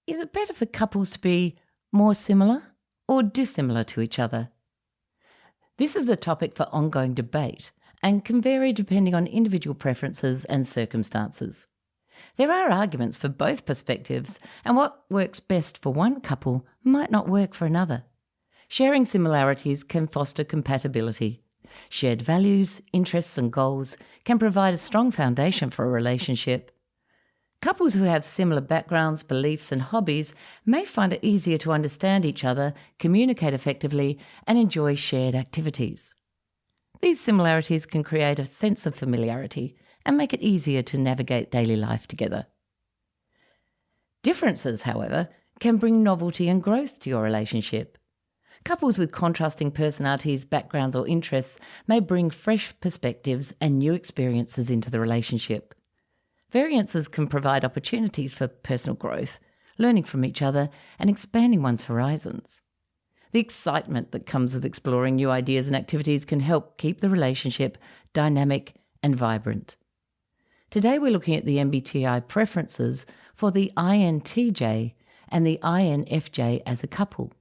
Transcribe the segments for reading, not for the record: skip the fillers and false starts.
Is it better for couples to be more similar or dissimilar to each other? This is the topic for ongoing debate and can vary depending on individual preferences and circumstances. There are arguments for both perspectives, and what works best for one couple might not work for another. Sharing similarities can foster compatibility. Shared values, interests and goals can provide a strong foundation for a relationship. Couples who have similar backgrounds, beliefs and hobbies may find it easier to understand each other, communicate effectively and enjoy shared activities. These similarities can create a sense of familiarity and make it easier to navigate daily life together. Differences, however, can bring novelty and growth to your relationship. Couples with contrasting personalities, backgrounds or interests may bring fresh perspectives and new experiences into the relationship. Variances can provide opportunities for personal growth, learning from each other and expanding one's horizons. The excitement that comes with exploring new ideas and activities can help keep the relationship dynamic and vibrant. Today we're looking at the MBTI preferences for the INTJ and the INFJ as a couple.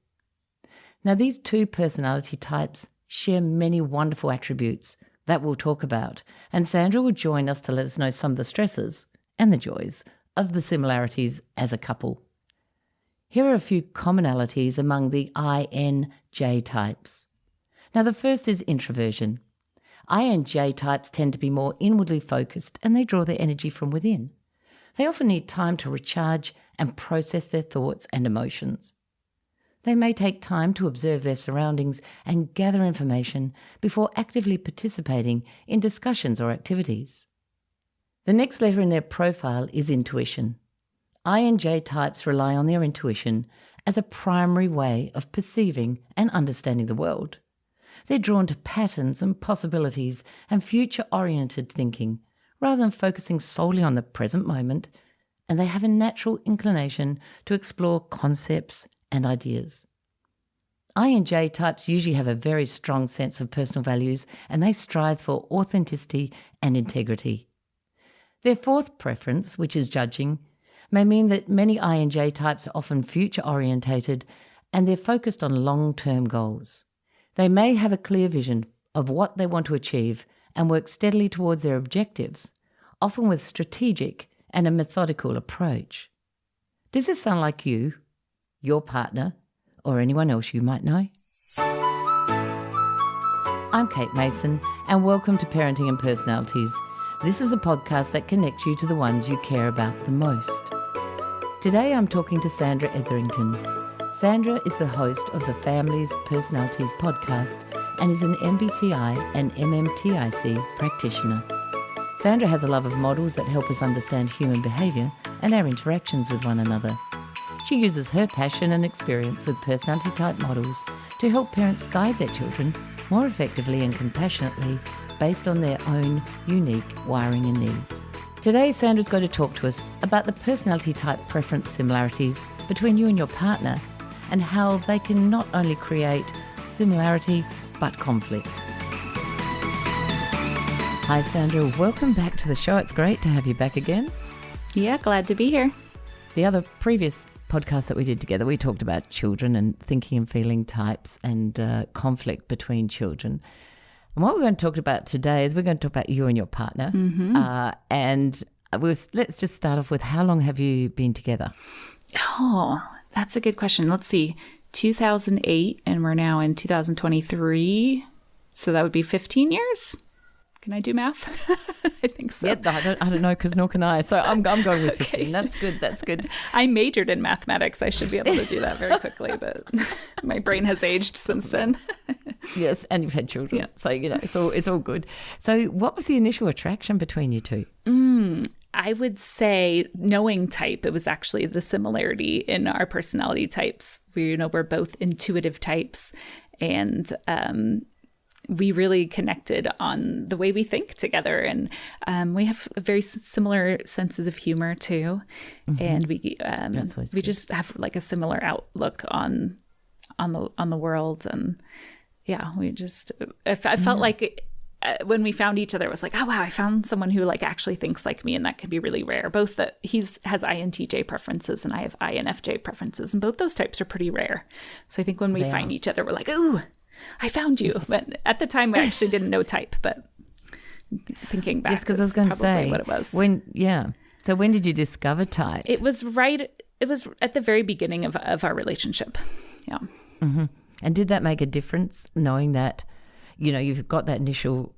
Now, these two personality types share many wonderful attributes that we'll talk about, and Sandra will join us to let us know some of the stresses and the joys of the similarities as a couple. Here are a few commonalities among the INJ types. Now, the first is introversion. INJ types tend to be more inwardly focused and they draw their energy from within. They often need time to recharge and process their thoughts and emotions. They may take time to observe their surroundings and gather information before actively participating in discussions or activities. The next letter in their profile is intuition. INJ types rely on their intuition as a primary way of perceiving and understanding the world. They're drawn to patterns and possibilities and future-oriented thinking rather than focusing solely on the present moment, and they have a natural inclination to explore concepts and ideas. INJ types usually have a very strong sense of personal values and they strive for authenticity and integrity. Their fourth preference, which is judging, may mean that many INJ types are often future-orientated and they're focused on long-term goals. They may have a clear vision of what they want to achieve and work steadily towards their objectives, often with strategic and a methodical approach. Does this sound like you, your partner, or anyone else you might know? I'm Kate Mason, and welcome to Parenting and Personalities. This is a podcast that connects you to the ones you care about the most. Today I'm talking to Sandra Etherington. Sandra is the host of the Family's Personalities podcast and is an MBTI and MMTIC practitioner. Sandra has a love of models that help us understand human behaviour and our interactions with one another. She uses her passion and experience with personality type models to help parents guide their children more effectively and compassionately based on their own unique wiring and needs. Today, Sandra's going to talk to us about the personality type preference similarities between you and your partner and how they can not only create similarity but conflict. Hi Sandra, welcome back to the show. It's great to have you back again. Yeah, glad to be here. The other previous podcast that we did together, we talked about children and thinking and feeling types and conflict between children. And what we're going to talk about today is we're going to talk about you and your partner. Let's just start off with, how long have you been together? Oh, that's a good question. Let's see. 2008 and we're now in 2023. So that would be 15 years. Can I do math? I think so. Yeah, I don't know, because nor can I. So I'm going with 15. Okay. That's good. I majored in mathematics. I should be able to do that very quickly, but my brain has aged since then. Yes, and you've had children. Yeah. So, it's all good. So what was the initial attraction between you two? I would say, knowing type, it was actually the similarity in our personality types. We're both intuitive types, and we really connected on the way we think together. And we have very similar senses of humor too. Mm-hmm. And we just have like a similar outlook on the world. And yeah, I felt like when we found each other, it was like, oh wow, I found someone who like actually thinks like me, and that can be really rare. Both that has INTJ preferences and I have INFJ preferences, and both those types are pretty rare. So I think when we find each other, we're like, ooh, I found you. Yes. But at the time, we actually didn't know type, but thinking back, because I was going to say what it was. So when did you discover type? It was at the very beginning of our relationship. Yeah. Mm-hmm. And did that make a difference, knowing that, you've got that initial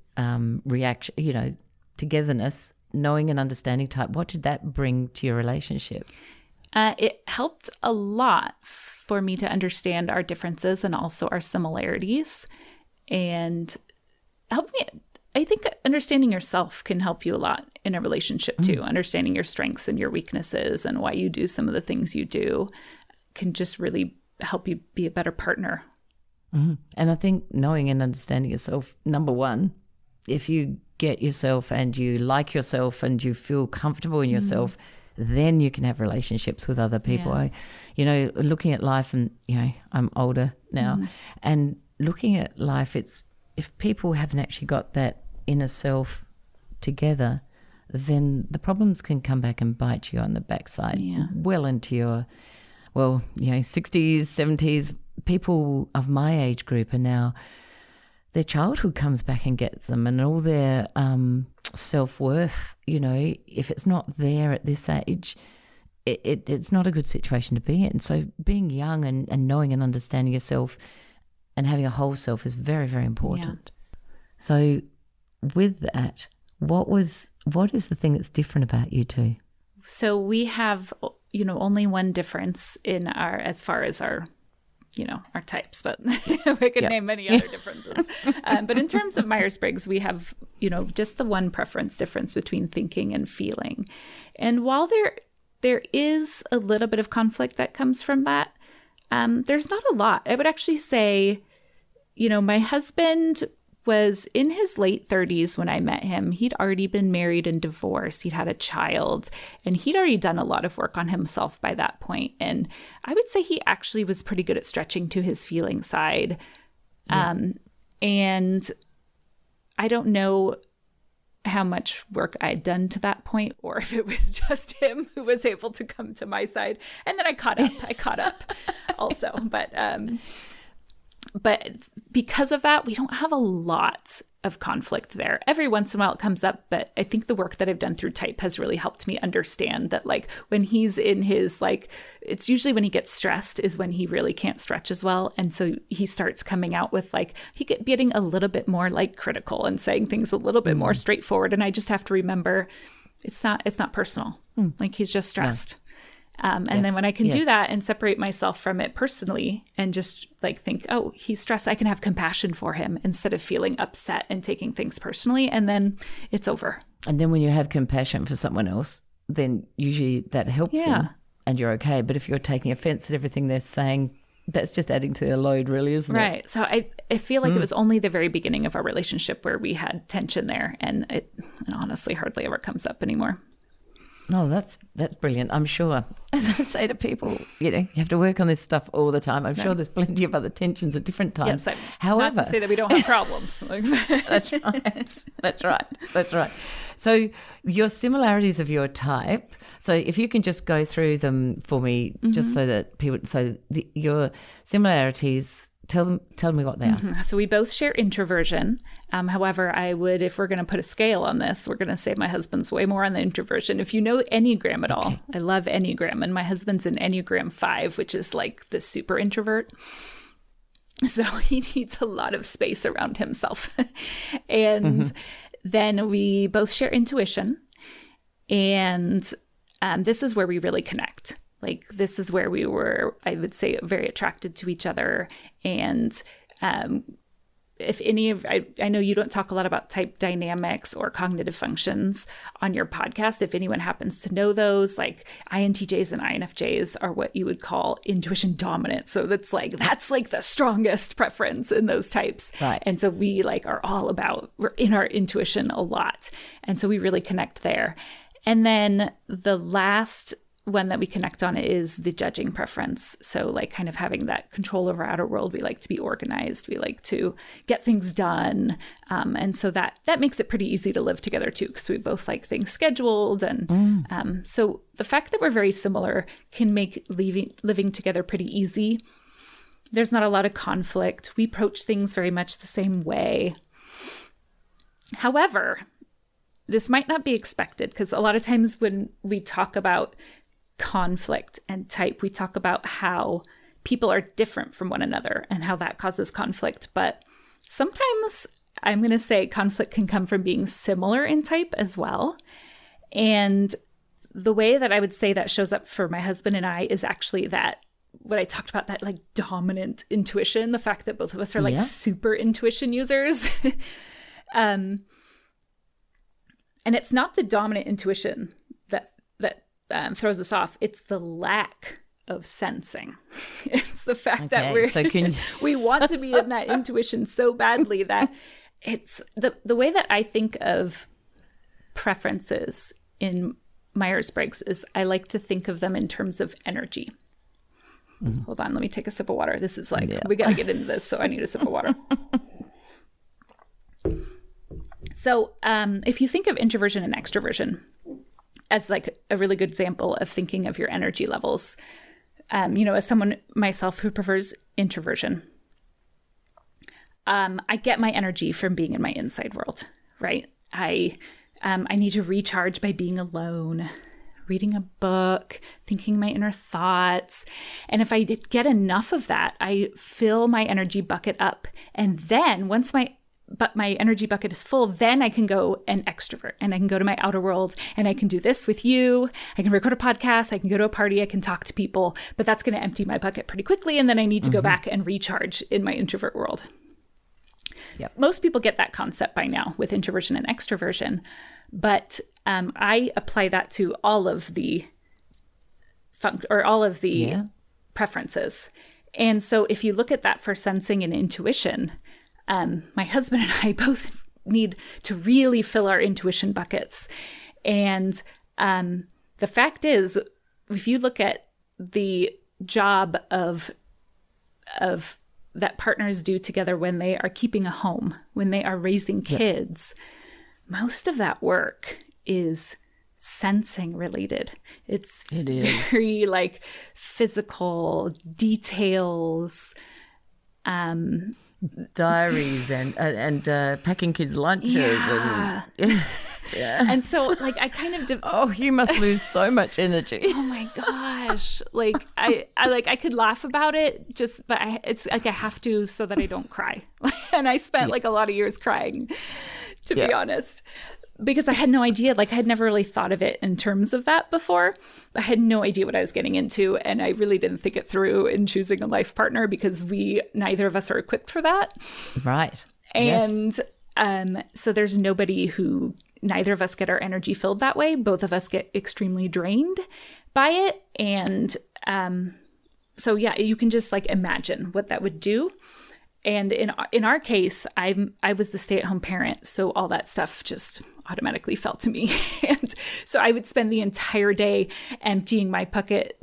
reaction, togetherness, knowing and understanding type? What did that bring to your relationship? It helped a lot for me to understand our differences and also our similarities, and helped me. I think understanding yourself can help you a lot in a relationship too. Understanding your strengths and your weaknesses and why you do some of the things you do can just really help you be a better partner. Mm-hmm. And I think knowing and understanding yourself, number one, if you get yourself and you like yourself and you feel comfortable in yourself, then you can have relationships with other people. Yeah. Looking at life, and, I'm older now, and looking at life, if people haven't actually got that inner self together, then the problems can come back and bite you on the backside well into your, 60s, 70s. People of my age group are now, their childhood comes back and gets them, and all their self-worth, if it's not there at this age, it's not a good situation to be in. So being young and knowing and understanding yourself and having a whole self is very, very important. Yeah. So with that, what is the thing that's different about you two? So we have, only one difference in as far as our types, but we could name many other differences. But in terms of Myers-Briggs, we have, just the one preference difference between thinking and feeling. And while there is a little bit of conflict that comes from that, there's not a lot. I would actually say, my husband was in his late 30s when I met him. He'd already been married and divorced. He'd had a child, and he'd already done a lot of work on himself by that point. And I would say he actually was pretty good at stretching to his feeling side. Yeah. And I don't know how much work I had done to that point, or if it was just him who was able to come to my side. And then I caught up also. But because of that, we don't have a lot of conflict there. Every once in a while it comes up, but I think the work that I've done through type has really helped me understand that, like, when he's in his, it's usually when he gets stressed is when he really can't stretch as well. And so he starts coming out with, getting a little bit more, critical and saying things a little bit more straightforward. And I just have to remember it's not personal. He's just stressed. Yeah. And then when I can do that and separate myself from it personally and just think, oh, he's stressed, I can have compassion for him instead of feeling upset and taking things personally. And then it's over. And then when you have compassion for someone else, then usually that helps them and you're okay. But if you're taking offense at everything they're saying, that's just adding to their load, really, isn't it? Right. So I feel like it was only the very beginning of our relationship where we had tension there. And it honestly hardly ever comes up anymore. Oh, that's brilliant. I'm sure, as I say to people, you have to work on this stuff all the time. I'm sure there's plenty of other tensions at different times. Yes, however, not to say that we don't have problems. That's right. That's right. So your similarities of your type. So if you can just go through them for me, just so that people. So your similarities. Tell me what they are. So we both share introversion. However, if we're going to put a scale on this, we're going to say my husband's way more on the introversion. If you know Enneagram at all, I love Enneagram. And my husband's an Enneagram 5, which is like the super introvert. So he needs a lot of space around himself. And then we both share intuition. And this is where we really connect. This is where we were, I would say, very attracted to each other. And if any of, I know you don't talk a lot about type dynamics or cognitive functions on your podcast. If anyone happens to know those, INTJs and INFJs are what you would call intuition dominant. So that's the strongest preference in those types. Right. And so we are all about, we're in our intuition a lot. And so we really connect there. And then the last one that we connect on is the judging preference. So like kind of having that control over our outer world. We like to be organized. We like to get things done. And so that makes it pretty easy to live together too, because we both like things scheduled. And so the fact that we're very similar can make living together pretty easy. There's not a lot of conflict. We approach things very much the same way. However, this might not be expected, because a lot of times when we talk about conflict and type, we talk about how people are different from one another and how that causes conflict. But sometimes I'm going to say conflict can come from being similar in type as well. And the way that I would say that shows up for my husband and I is actually that what I talked about, that like dominant intuition, the fact that both of us are like super intuition users. And it's not the dominant intuition that throws us off. It's the lack of sensing. It's the fact that we want to be in that intuition so badly that it's the way that I think of preferences in Myers-Briggs is I like to think of them in terms of energy. Hold on, let me take a sip of water. This is like, we got to get into this, so I need a sip of water. So if you think of introversion and extroversion as like a really good example of thinking of your energy levels, as someone myself who prefers introversion, I get my energy from being in my inside world, right? I need to recharge by being alone, reading a book, thinking my inner thoughts. And if I get enough of that, I fill my energy bucket up. And then once my energy bucket is full, then I can go and extrovert and I can go to my outer world and I can do this with you. I can record a podcast. I can go to a party. I can talk to people, but that's going to empty my bucket pretty quickly. And then I need to go back and recharge in my introvert world. Yep. Most people get that concept by now with introversion and extroversion, but I apply that to all of the preferences. And so if you look at that for sensing and intuition, my husband and I both need to really fill our intuition buckets. And the fact is, if you look at the job of that partners do together when they are keeping a home, when they are raising kids, most of that work is sensing related. It's very like physical details, diaries and packing kids' lunches and so like I kind of you must lose so much energy. Oh my gosh, like I could laugh about it but it's like I have to so that I don't cry. And I spent like a lot of years crying, to be honest, because I had no idea. Like I had never really thought of it in terms of that before. I had no idea what I was getting into, and I really didn't think it through in choosing a life partner because neither of us are equipped for that. Right. And so there's neither of us get our energy filled that way. Both of us get extremely drained by it. And so you can just like imagine what that would do. And in our case, I was the stay-at-home parent, so all that stuff just automatically fell to me. And so I would spend the entire day emptying my bucket,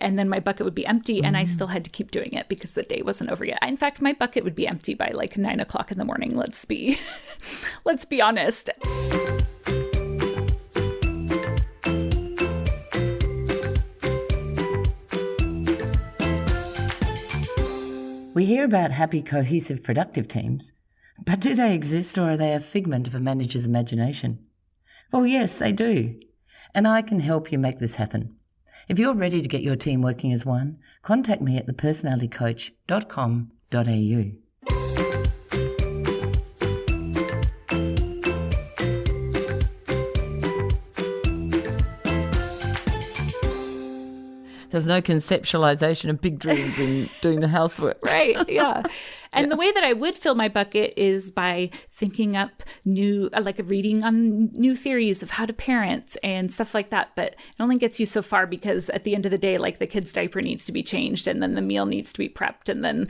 and then my bucket would be empty, and I still had to keep doing it because the day wasn't over yet. In fact, my bucket would be empty by like 9 o'clock in the morning. Let's be honest. We hear about happy, cohesive, productive teams, but do they exist, or are they a figment of a manager's imagination? Well, yes, they do, and I can help you make this happen. If you're ready to get your team working as one, contact me at thepersonalitycoach.com.au. There's no conceptualization of big dreams in doing the housework. Right, yeah. And the way that I would fill my bucket is by thinking up new, like reading on new theories of how to parent and stuff like that. But it only gets you so far, because at the end of the day, like the kid's diaper needs to be changed, and then the meal needs to be prepped, and then,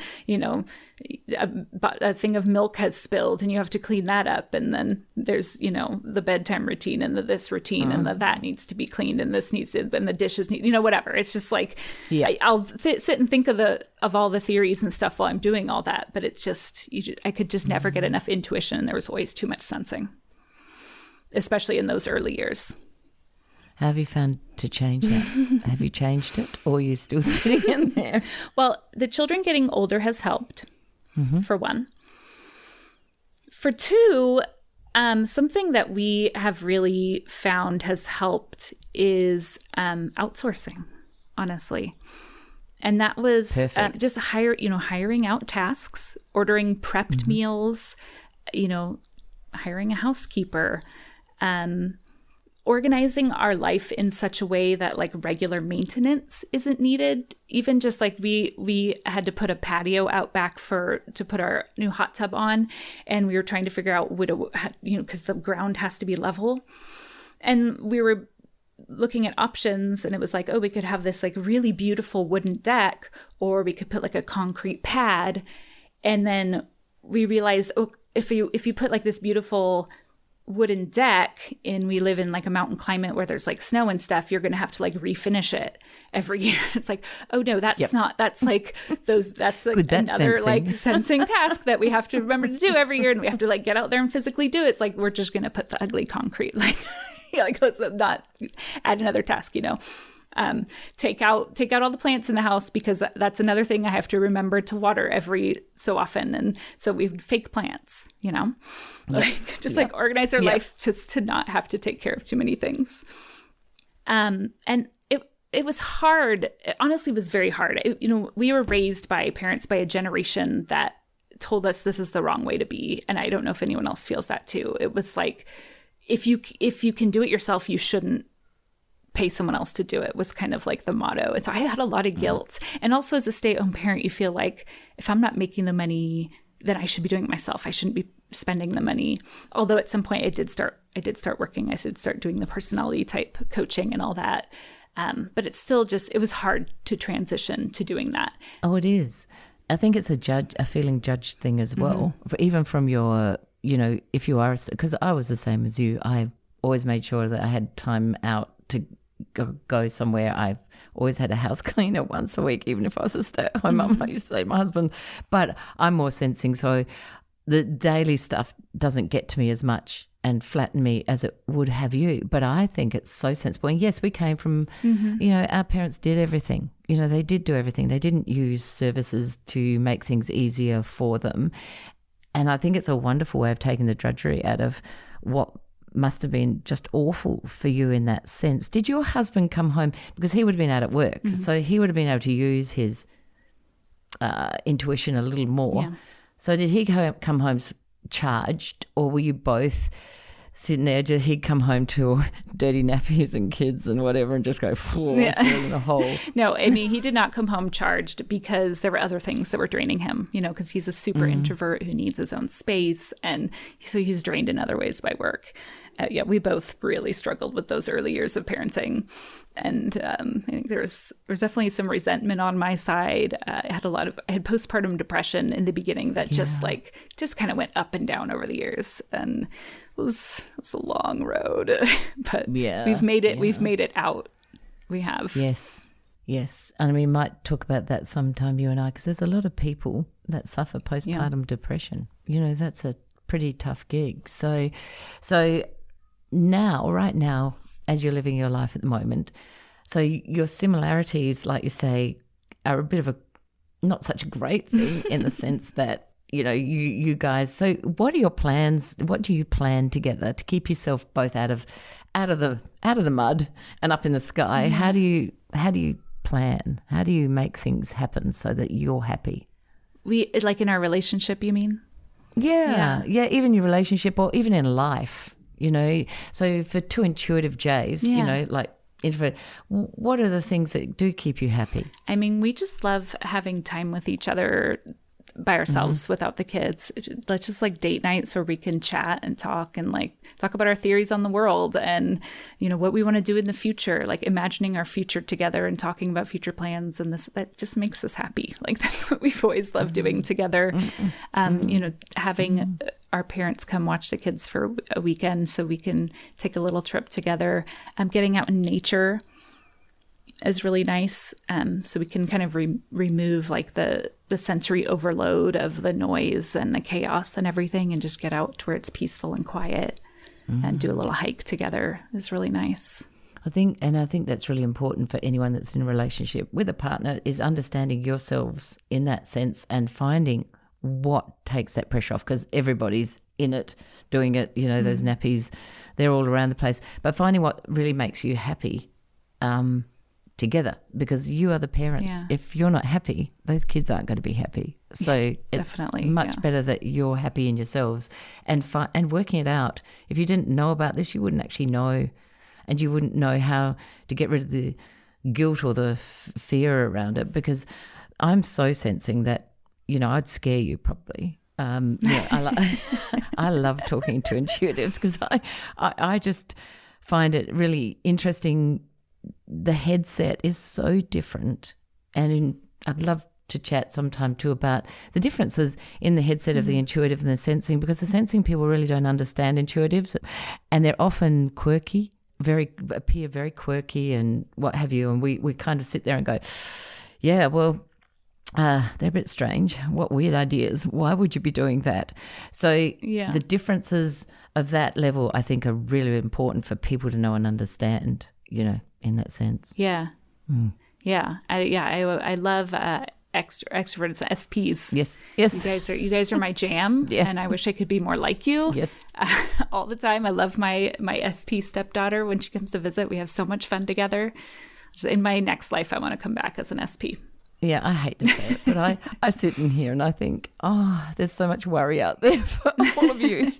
a thing of milk has spilled and you have to clean that up. And then there's, the bedtime routine and this routine and that needs to be cleaned, and this needs to, and the dishes need, whatever. It's just like, I'll sit and think of all the theories and stuff while I'm doing all that. But it's just, I could just never get enough intuition. There was always too much sensing, especially in those early years. How have you found to change that? Have you changed it, or are you still sitting in there? Well, the children getting older has helped, for one. For two, something that we have really found has helped is outsourcing, honestly. And that was just hiring out tasks, ordering prepped meals, hiring a housekeeper, organizing our life in such a way that like regular maintenance isn't needed. Even just like we had to put a patio out back to put our new hot tub on, and we were trying to figure out because the ground has to be level, and we were looking at options, and it was like, oh, we could have this like really beautiful wooden deck, or we could put like a concrete pad. And then we realized, oh, if you put like this beautiful wooden deck, and we live in like a mountain climate where there's like snow and stuff, you're going to have to like refinish it every year. It's like, oh no, that's not, that's like that's like another like sensing task that we have to remember to do every year. And we have to like get out there and physically do it. It's like, we're just going to put the ugly concrete, like, like let's not add another task, take out all the plants in the house, because that's another thing I have to remember to water every so often. And so we have fake plants, like organize our life just to not have to take care of too many things. And it was hard. It honestly was very hard. We were raised by parents by a generation that told us this is the wrong way to be. And I don't know if anyone else feels that too. It was like, if you can do it yourself, you shouldn't pay someone else to do it, was kind of like the motto. And so I had a lot of guilt. And also as a stay-at-home parent, you feel like if I'm not making the money, then I should be doing it myself. I shouldn't be spending the money. Although at some point I did start working. I did start doing the personality type coaching and all that. But it's still it was hard to transition to doing that. Oh, it is. I think it's a feeling judged thing as well. Even from your, if you are, because I was the same as you. I always made sure that I had time out to go somewhere. I've always had a house cleaner once a week, even if I was a stay-at-home mum. I used to say to my husband, but I'm more sensing, so the daily stuff doesn't get to me as much and flatten me as it would have you. But I think it's so sensible. And yes, we came from, our parents did everything. They did do everything. They didn't use services to make things easier for them. And I think it's a wonderful way of taking the drudgery out of what must have been just awful for you in that sense. Did your husband come home, because he would have been out at work, so he would have been able to use his intuition a little more. Yeah. So did he come home charged, or were you both sitting there? Did he come home to dirty nappies and kids and whatever and just go fall in a hole? No, I mean, he did not come home charged, because there were other things that were draining him, because he's a super introvert who needs his own space. And so he's drained in other ways by work. We both really struggled with those early years of parenting. And I think there was definitely some resentment on my side. I had postpartum depression in the beginning that just kind of went up and down over the years. And it was a long road, but we've made it. Yeah. We've made it out. We have. Yes. And we might talk about that sometime, you and I, because there's a lot of people that suffer postpartum depression. That's a pretty tough gig. So right now, as you're living your life at the moment, so your similarities, like you say, are a bit of a not such a great thing in the sense that, you guys, so what are your plans? What do you plan together to keep yourself both out of the mud and up in the sky? Yeah. How do you plan? How do you make things happen so that you're happy? Like in our relationship, you mean? Yeah, even your relationship, or even in life, So for two intuitive J's, what are the things that do keep you happy? I mean, we just love having time with each other by ourselves without the kids. Let's just like date nights where we can chat and talk and like talk about our theories on the world and, you know, what we want to do in the future, like imagining our future together and talking about future plans. And that just makes us happy. Like that's what we've always loved doing together. You know, having our parents come watch the kids for a weekend so we can take a little trip together. Getting out in nature is really nice. So we can kind of remove like the sensory overload of the noise and the chaos and everything and just get out to where it's peaceful and quiet and do a little hike together is really nice. I think that's really important for anyone that's in a relationship with a partner is understanding yourselves in that sense and finding what takes that pressure off, because everybody's in it, doing it, you know, those nappies, they're all around the place. But finding what really makes you happy together, because you are the parents. Yeah. If you're not happy, those kids aren't going to be happy. So it's much better that you're happy in yourselves and working it out. If you didn't know about this, you wouldn't actually know, and you wouldn't know how to get rid of the guilt or the fear around it, because I'm so sensing that, you know, I'd scare you probably. I love talking to intuitives because I just find it really interesting. The headset is so different, and I'd love to chat sometime too about the differences in the headset of the intuitive and the sensing, because the sensing people really don't understand intuitives, and they're often quirky, appear very quirky and what have you, and we kind of sit there and go, yeah, well, they're a bit strange. What weird ideas. Why would you be doing that? So the differences of that level, I think, are really important for people to know and understand, you know, in that sense. Yeah. Yeah. I love extroverts, SPs. Yes. You guys are my jam. Yeah. And I wish I could be more like you. Yes. All the time. I love my SP stepdaughter when she comes to visit. We have so much fun together. In my next life, I want to come back as an SP. Yeah, I hate to say it, but I sit in here and I think, there's so much worry out there for all of you,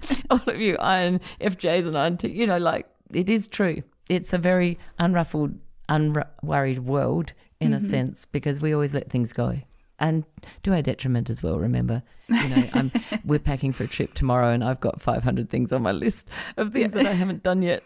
and FJs and auntie, you know, like it is true. It's a very unruffled, unworried world in a sense, because we always let things go. And to our detriment as well, remember. You know, we're packing for a trip tomorrow and I've got 500 things on my list of things that I haven't done yet.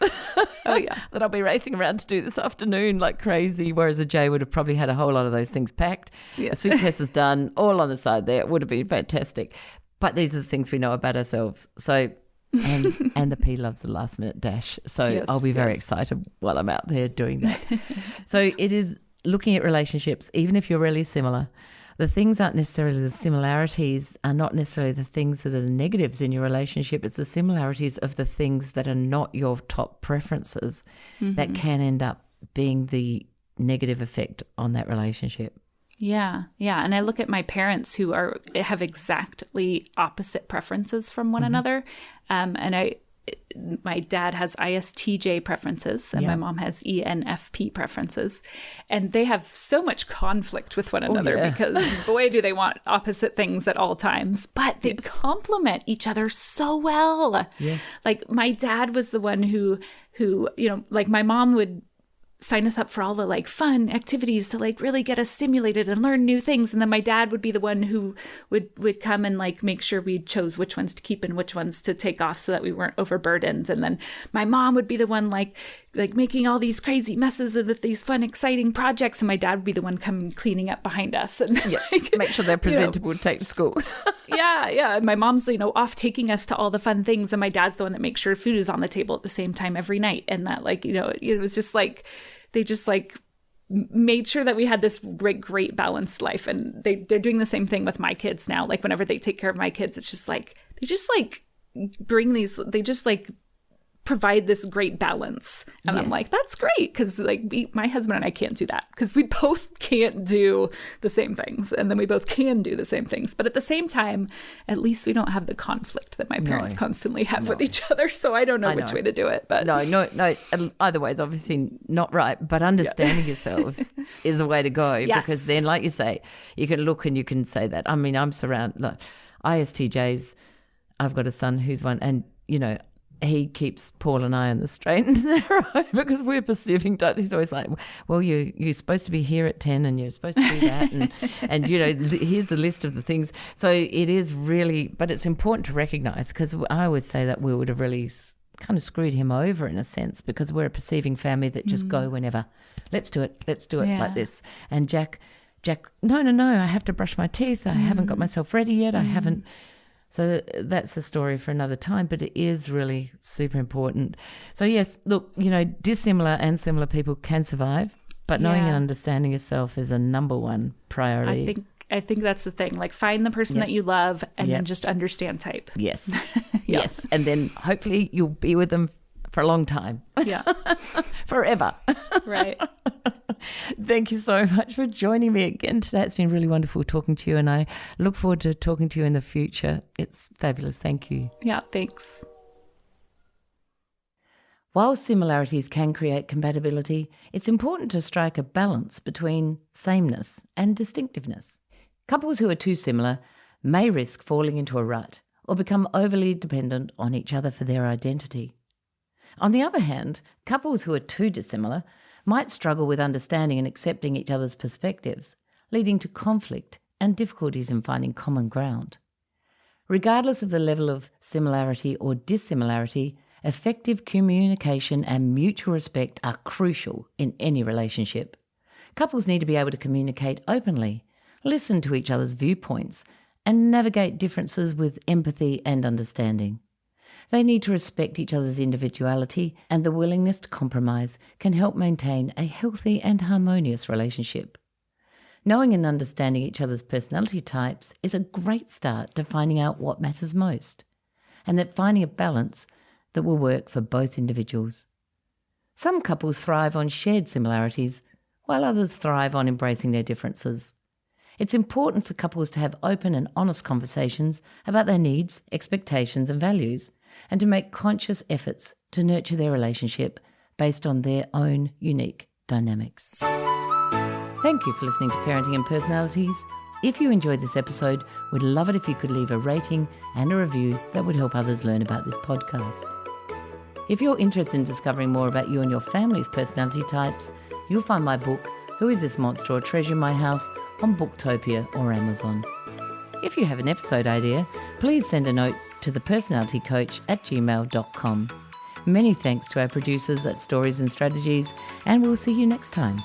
Oh, yeah. That I'll be racing around to do this afternoon like crazy, whereas a Jay would have probably had a whole lot of those things packed. Yeah. The suitcase is done, all on the side there. It would have been fantastic. But these are the things we know about ourselves. So, and the P loves the last minute dash. So I'll be very excited while I'm out there doing that. So it is looking at relationships, even if you're really similar. The things aren't necessarily the similarities, are not necessarily the things that are the negatives in your relationship. It's the similarities of the things that are not your top preferences that can end up being the negative effect on that relationship. Yeah. And I look at my parents who have exactly opposite preferences from one another. And my dad has ISTJ preferences and my mom has ENFP preferences, and they have so much conflict with one another because boy, do they want opposite things at all times, but they complement each other so well. Yes. Like my dad was the one who, you know, like my mom would sign us up for all the like fun activities to like really get us stimulated and learn new things. And then my dad would be the one who would come and like make sure we chose which ones to keep and which ones to take off so that we weren't overburdened. And then my mom would be the one like making all these crazy messes with these fun, exciting projects. And my dad would be the one coming cleaning up behind us and make sure they're presentable to take to school. Yeah. And my mom's, you know, off taking us to all the fun things. And my dad's the one that makes sure food is on the table at the same time every night. And that like, you know, it was just like, they just like made sure that we had this great balanced life. And they're doing the same thing with my kids now. Like whenever they take care of my kids, it's just like, they just like bring these, they just like provide this great balance. And I'm like, that's great. Because like my husband and I can't do that because we both can't do the same things. And then we both can do the same things. But at the same time, at least we don't have the conflict that my parents constantly have with each other. So I don't know which way to do it. But No. Either way is obviously not right. But understanding yourselves is the way to go. Because then, like you say, you can look and you can say that. I mean, I'm surrounded, like ISTJs, I've got a son who's one, and, you know, he keeps Paul and I on the straight and narrow because we're perceiving. He's always like, well, you're supposed to be here at 10 and you're supposed to do that. And here's the list of the things. So it is really, but it's important to recognise, because I always say that we would have really kind of screwed him over in a sense, because we're a perceiving family that just go whenever. Let's do it like this. And Jack, no, I have to brush my teeth. I haven't got myself ready yet. I haven't. So that's a story for another time, but it is really super important. So yes, look, dissimilar and similar people can survive, but knowing and understanding yourself is a number one priority. I think that's the thing. Like, find the person that you love and then just understand type. Yes. Yes. And then hopefully you'll be with them for a long time. Yeah. Forever. Right. Thank you so much for joining me again today. It's been really wonderful talking to you, and I look forward to talking to you in the future. It's fabulous. Thank you. Yeah, thanks. While similarities can create compatibility, it's important to strike a balance between sameness and distinctiveness. Couples who are too similar may risk falling into a rut or become overly dependent on each other for their identity. On the other hand, couples who are too dissimilar might struggle with understanding and accepting each other's perspectives, leading to conflict and difficulties in finding common ground. Regardless of the level of similarity or dissimilarity, effective communication and mutual respect are crucial in any relationship. Couples need to be able to communicate openly, listen to each other's viewpoints, and navigate differences with empathy and understanding. They need to respect each other's individuality, and the willingness to compromise can help maintain a healthy and harmonious relationship. Knowing and understanding each other's personality types is a great start to finding out what matters most, and that finding a balance that will work for both individuals. Some couples thrive on shared similarities, while others thrive on embracing their differences. It's important for couples to have open and honest conversations about their needs, expectations, and values, and to make conscious efforts to nurture their relationship based on their own unique dynamics. Thank you for listening to Parenting and Personalities. If you enjoyed this episode, we'd love it if you could leave a rating and a review that would help others learn about this podcast. If you're interested in discovering more about you and your family's personality types, you'll find my book, Who Is This Monster or Treasure in My House, on Booktopia or Amazon. If you have an episode idea, please send a note to thepersonalitycoach@gmail.com. Many thanks to our producers at Stories and Strategies, and we'll see you next time.